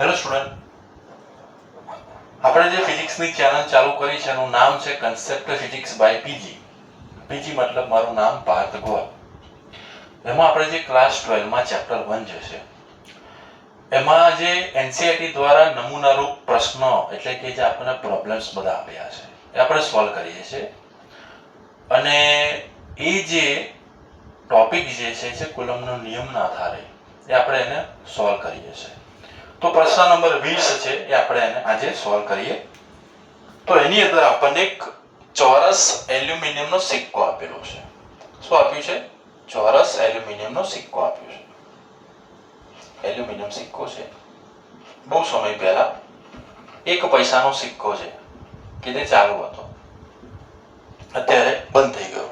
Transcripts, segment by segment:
Hello student, આપણે જે ફિઝિક્સની channel ચાલુ કરી છે એનું નામ છે concept physics by PG. PG મતલબ મારું નામ પાર્થ ગોર. એમાં આપણે જે ક્લાસ 12 માં ચેપ્ટર 1 જે છે એમાં જે એનસીઈઆરટી દ્વારા નમૂનારૂપ પ્રશ્નો એટલે કે જે આપણને પ્રોબ્લેમ્સ બધા આપ્યા છે એ આપણે સોલ્વ કરીએ છીએ. અને એ જે ટોપિક જે છે એ કુલમનો નિયમના આધારે એ આપણે એને સોલ્વ કરીએ છીએ. તો પ્રશ્ન નંબર 20 છે એ આપણે એને આજે સોલ્વ કરીએ. તો એની અંદર આપણને એક ચોરસ એલ્યુમિનિયમનો સિક્કો આપેલો છે. શું આપ્યું છે? ચોરસ એલ્યુમિનિયમનો સિક્કો આપ્યો છે. એલ્યુમિનિયમ સિક્કો છે. બહુ સમય પહેલા 1 પૈસાનો સિક્કો છે કે જે ચાલુ હતો, અત્યારે બંધ થઈ ગયો.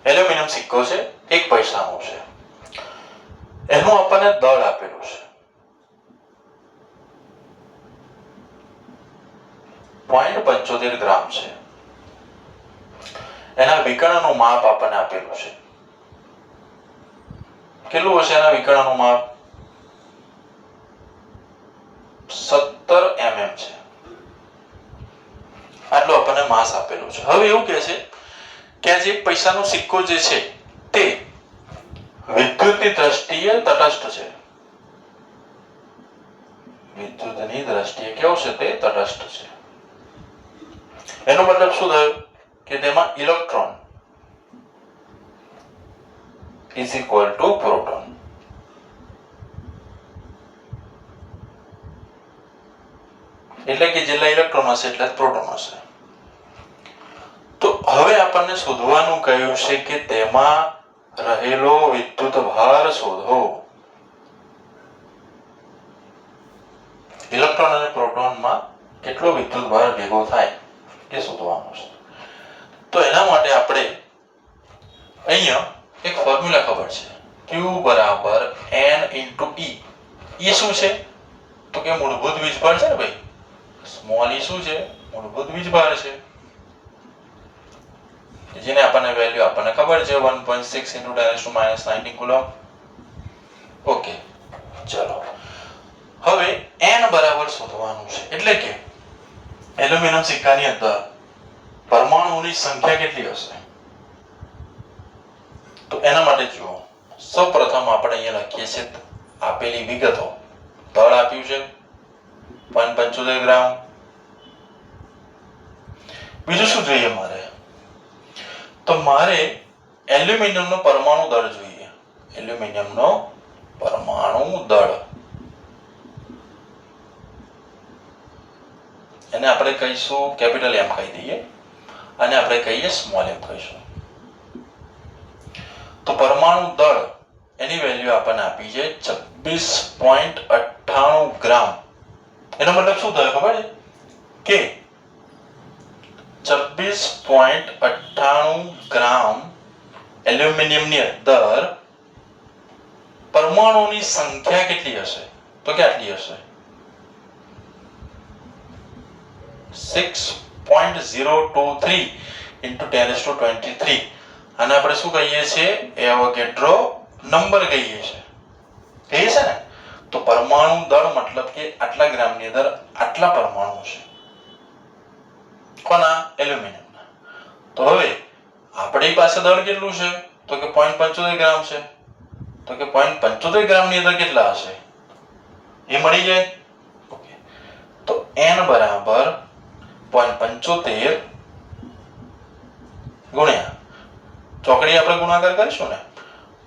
એલ્યુમિનિયમ સિક્કો છે, 1 પૈસાનો છે. એનું આપણને દળ આપેલું છે 0.75 ગ્રામ છે. એના વિકર્ણનું માપ આપણને આપેલું છે. કેટલું હશે એના વિકર્ણનું માપ? 17 mm છે. આટલું આપણને માસ આપેલું છે. હવે એવું કહે છે કે આ જે 1 પૈસાનો સિક્કો જે છે તે વિદ્યુતની દ્રષ્ટિએ તટસ્થ છે. વિદ્યુતની દ્રષ્ટિએ કેવો છે? તે તટસ્થ છે. એનો મતલબ શું થયો કે તેમાં electron is equal to proton. એટલે કે જેટલા ઇલેક્ટ્રોન હશે એટલા જ પ્રોટોન હશે. તો હવે આપણને શોધવાનું કહ્યું છે કે તેમાં રહેલો વિદ્યુત ભાર શોધો. ઇલેક્ટ્રોન અને પ્રોટોનમાં કેટલો વિદ્યુત ભાર ભેગો થાય એ શોધવાનું છે. તો એના માટે આપણે અહીંયા એક ફોર્મ્યુલા ખબર છે, Q બરાબર N * E. એ શું છે? તો કે મૂળભૂત વીજભાર છે ને ભાઈ. સ્મોલ e શું છે? મૂળભૂત વીજભાર છે, જેને આપણને વેલ્યુ આપણને ખબર છે 1.6 × 10⁻⁻⁹ કુલમ. ઓકે, ચલો હવે n બરાબર શોધવાનું છે. એટલે કે એલ્યુમિનિયમ સિક્કાની અંદર પરમાણુઓની સંખ્યા કેટલી હશે? તો એના માટે જુઓ, સૌપ્રથમ આપણે અહીંયા લખીએ છીએ આપેલી વિગતો. દળ આપ્યું છે 0.75 ગ્રામ. બીજું શું જોઈએ મારે? તો મારે એલ્યુમિનિયમનો પરમાણુ દળ જોઈએ. એલ્યુમિનિયમનો પરમાણુ દળ, એને આપણે કહીશું કેપિટલ M કહી દઈએ અને આપણે કહીએ સ્મોલ m કહીશું. તો પરમાણુ દળ એની વેલ્યુ આપણને આપી છે 26.98 ગ્રામ. એનો મતલબ શું થયો ખબર છે કે 26.98 ગ્રામ એલ્યુમિનિયમની અંદર પરમાણુની સંખ્યા કેટલી હશે? તો કેટલી હશે? 6.023 × 10⁻23. આને આપણે શું કહીએ છીએ? એવોગેડ્રો નંબર કહીએ છીએ. કહીએ છે ને? તો પરમાણુ દળ મતલબ કે આટલા ગ્રામની અંદર આટલા પરમાણુ છે. કોના? એલ્યુમિનિયમના. તો હવે આપણી પાસે દળ કેટલું છે? તો કે 0.75 ગ્રામ છે. તો કે 0.75 ગ્રામની અંદર કેટલા હશે એ મળી જાય. ઓકે, તો n બરાબર 0.75 ગુણ્યા ચોકડી આપણે ગુણાકાર કરીશું ને,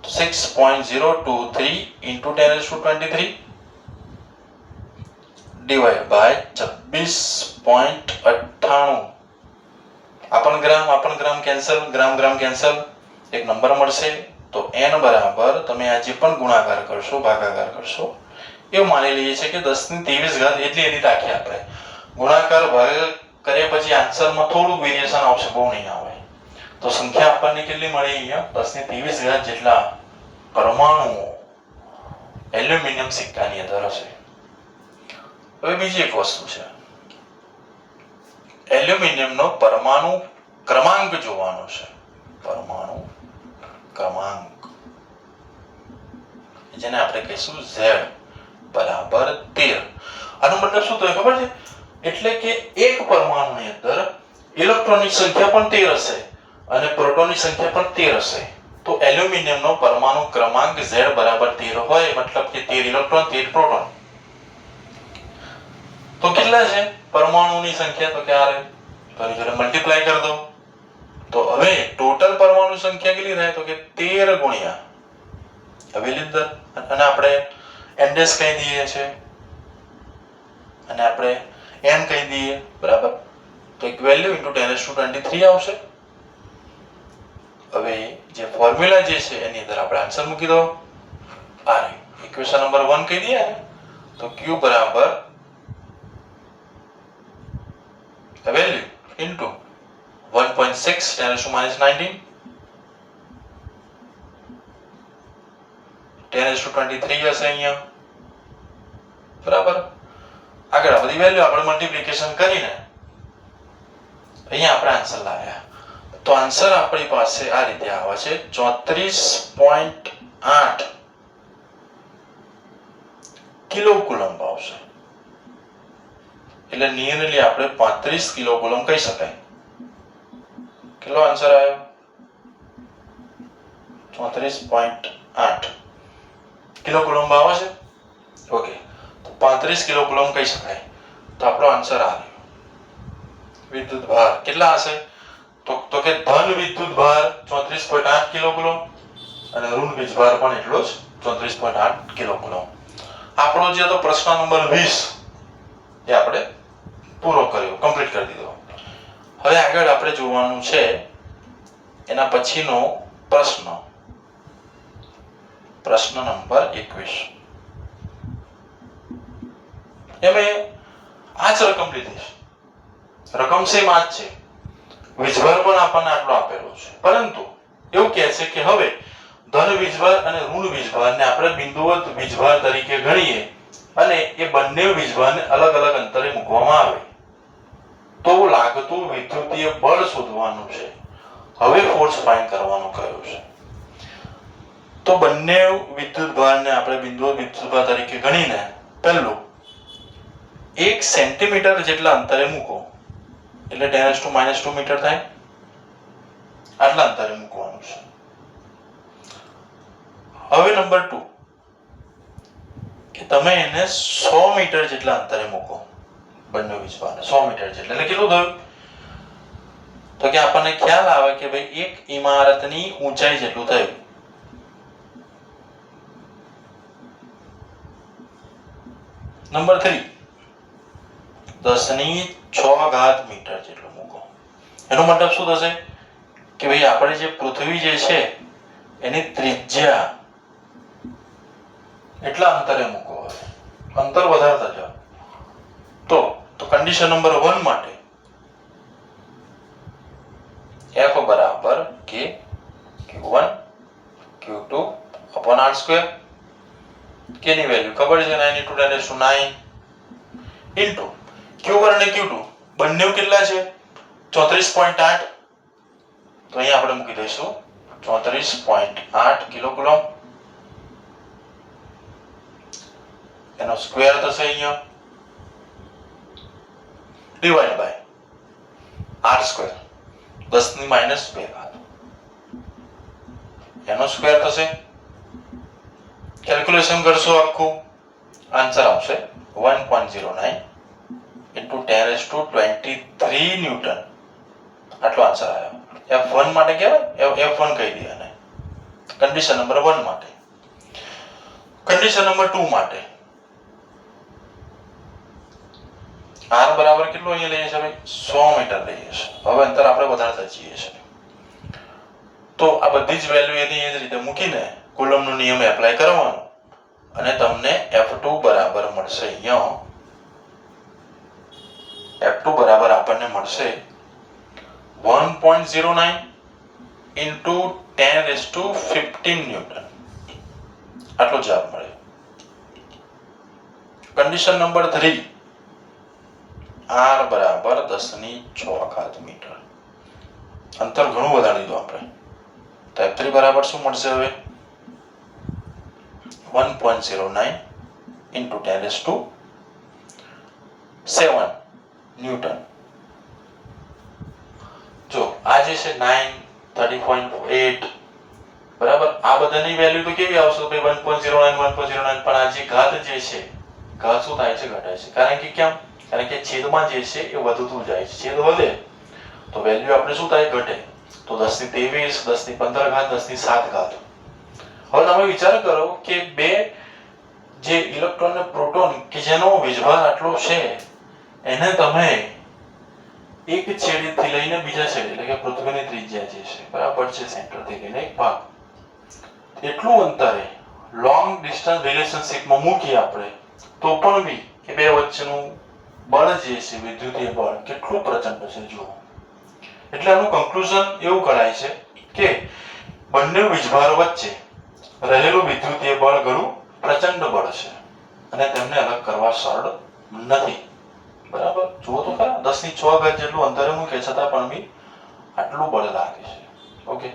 તો 6.023 × 10⁻23 ડિવાઇડ બાય 26.98. આપણ ગ્રામ કેન્સલ, ગ્રામ કેન્સલ, એક નંબર મળશે. તો n બરાબર તમે આ જે પણ ગુણાકાર કરશો, ભાગાકાર કરશો, એવું માની લઈએ છીએ કે 10⁻23 એટલી એની રાખીએ આપણે. ગુણાકાર ભાગાકાર કર્યા પછી આન્સરમાં થોડું વેરિએશન આવશે, બહુ નહીં આવે. તો સંખ્યા આપણને કેટલી મળી અહીંયા? 10⁻23 જેટલા પરમાણુઓ એલ્યુમિનિયમ સિક્કાની અંદર હશે. હવે બીજી એક વસ્તુ છે, એલ્યુમિનિયમનો પરમાણુ ક્રમાંક જોવાનો છે. પરમાણુ ક્રમાંક, જેને આપણે કહીશું Z. બરાબર 13. આનો મતલબ શું થાય ખબર છે? એટલે કે એક પરમાણુની અંદર ઇલેક્ટ્રોનની સંખ્યા પણ 13 હશે અને પ્રોટોનની સંખ્યા પણ 13 હશે. તો એલ્યુમિનિયમનો પરમાણુ ક્રમાંક Z બરાબર 13 હોય, મતલબ કે 13 ઇલેક્ટ્રોન 13 પ્રોટોન. તો કેટલા છે પરમાણુની સંખ્યા? તો કે આ રહે. તો આની જોડે મલ્ટીપ્લાય કરી દો. તો હવે ટોટલ પરમાણુ સંખ્યા કેટલી થાય? તો કે 13 ગુણ્યા હવે લીધર અને આપણે n ડેશ કહી દઈએ છે અને આપણે n કહી દઈએ, બરાબર. તો એક વેલ્યુ * 10⁻23 આવશે. હવે જે ફોર્મ્યુલા જે છે એની અંદર આપણે આન્સર મૂકી દો. આ રહ્યું ઇક્વેશન નંબર 1 કહી દઈએ ને, તો q બરાબર વેલ્યુ ઇન્ટુ 1.6 10⁻19 10⁻23 હશે અહીંયા, બરાબર. આગળ આ બધી વેલ્યુ આપણે મલ્ટીપ્લિકેશન કરીને અહીંયા આપણે આન્સર લાવ્યા. તો આન્સર આપણી પાસે આ રીતે આવે છે 34.8 કિલો કુલમ્બ આવશે. એટલે નિયરલી આપણે 35 કિલો કુલમ્બ કહી શકાય. કેટલો આન્સર આવ્યો? 34.8 કિલો કુલમ્બ આવે છે. ઓકે, તો 35 કિલો કુલમ્બ કહી શકાય. તો આપણો આન્સર આ રહ્યો. વિદ્યુત ભાર કેટલા હશે? તો કે ધન વિદ્યુત ભાર 34.8 કિલો કુલમ્બ અને ઋણ વીજ ભાર પણ એટલો જ 34.8 કિલો કુલમ્બ. આપણો જે હતો પ્રશ્ન નંબર 20 એ આપણે પૂરો કર્યો, કમ્પ્લીટ કરી દીધો. હવે આગળ આપણે જોવાનું છે એના પછીનો પ્રશ્ન નંબર 21. એમાં આ જ રકમ લીધી છે. રકમ સેમ આ જ છે. વીજભાર પણ આપણને આટલો આપેલો છે, પરંતુ એવું કહે છે કે હવે ધન વીજભાર અને ઋણ વીજભારને આપણે બિંદુવત વીજભાર તરીકે ગણીએ અને એ બંને વીજભારને અલગ અલગ અંતરે મૂકવામાં આવે તો લાગતું વિદ્યુતીય બળ શોધવાનું છે. હવે ફોર્સ ફાઇન્ડ કરવાનું કહ્યું છે. તો બંને વિદ્યુત ભારને આપણે બિંદુવત વિદ્યુત ભાર તરીકે ગણીને પહેલું 1 સેન્ટીમીટર જેટલા અંતરે મૂકો, એટલે 10⁻² મીટર થાય. આટલા અંતરે મૂકવાનું છે. હવે નંબર 2 કે તમે એને 100 મીટર જેટલા અંતરે મૂકો, બંને વીજભારને 100 મીટર જેટલા. એટલે કેટલું થયું? તો કે આપણને ખ્યાલ આવે કે ભાઈ એક ઇમારતની ઊંચાઈ જેટલું થયું. નંબર 3 10⁶ મીટર જેટલું મૂકો. એનો મતલબ શું થશે કે ભાઈ આપણે જે પૃથ્વી જે છે એની ત્રિજ્યા એટલા અંતરે મૂકો. અંતર વધારતા જાઓ. તો કન્ડિશન નંબર 1 માટે F બરાબર K Q1 Q2 upon R². K ની વેલ્યુ ખબર છે 9 * 10⁹ ઇન્ટુ Q1 અને Q2 બંને કેટલા છે? 34.8. તો અહીંયા આપણે મૂકી દઈશું 34.8 કિલો કુલમ્બ. એનો સ્ક્વેર થશે અહીંયા ડિવાઇડ બાય R², 10⁻². એનો સ્ક્વેર થશે. કેલ્ક્યુલેશન કરશો આખું આન્સર આવશે 1.09 * 10⁻23 ન્યૂટન. આટલો આન્સર આવ્યો. F1 માટે કહેવાય, F1 કહી દઈએ આને. કન્ડિશન નંબર 1 માટે. કન્ડિશન નંબર 2 માટે R બરાબર કેટલું અહીંયા લઈએ છે ભાઈ? 100 મીટર લઈએ છે. હવે અંતર આપણે વધારતા જઈએ છીએ. તો આ બધી જ વેલ્યુ એની એ જ રીતે મૂકીને કુલમ્બનો નિયમ એપ્લાય કરવાનો અને તમને F2 બરાબર મળશે. અહીંયા F2 બરાબર આપણને મળશે 1.09 * 10⁻15 ન્યૂટન. આટલો જવાબ મળ્યો. કન્ડિશન નંબર 3 R બરાબર 10⁶ મીટર. અંતર ઘણું વધારી દીધું આપણે. તો F3 બરાબર શું મળશે હવે? 1.09 into 10⁷ ન્યૂટન. જો આ જે છે 9 30.8 બરાબર, આ બધાની વેલ્યુ તો કેવી આવશે તો ભાઈ 1.09 1.09, પણ આ જે ઘાત જે છે ઘાત શું થાય છે ઘટે છે. કારણ કે કેમ? કારણ કે છેદમાં જે છે એ વધતું જાય છે. છેદ વધે તો વેલ્યુ આપણે શું થાય ઘટે. તો 10⁻23 10⁻15 ઘાત 10⁻7 ઘાત. હવે તમે વિચાર કરો કે બે જે ઇલેક્ટ્રોન અને પ્રોટોન કે જેનો વીજભાર આટલો છે એને તમે એક છેડેથી લઈને બીજા છેડે એટલે કે પૃથ્વીની ત્રિજ્યા જે છે બરાબર છે સેન્ટરથી લઈને એક ભાગ એટલું અંતરે લોંગ ડિસ્ટન્સ રિલેશનશિપમાં મૂકીએ આપણે તો પણ બી કે બે વચ્ચેનું બળ જે છે વિદ્યુતીય બળ કેટલું પ્રચંડ છે જુઓ. એટલે આનું કન્ક્લુઝન એવું કરાય છે કે બંને વીજભારો વચ્ચે રહેલું વિદ્યુતીય બળ ઘણું પ્રચંડ બળ છે અને તેમને અલગ કરવા સરળ નથી. બરાબર, જુઓ તો ખરા 10⁶ ઘાત જેટલું અંતરે મૂકે છતાં પણ બી આટલું બળ લાગે છે. ઓકે.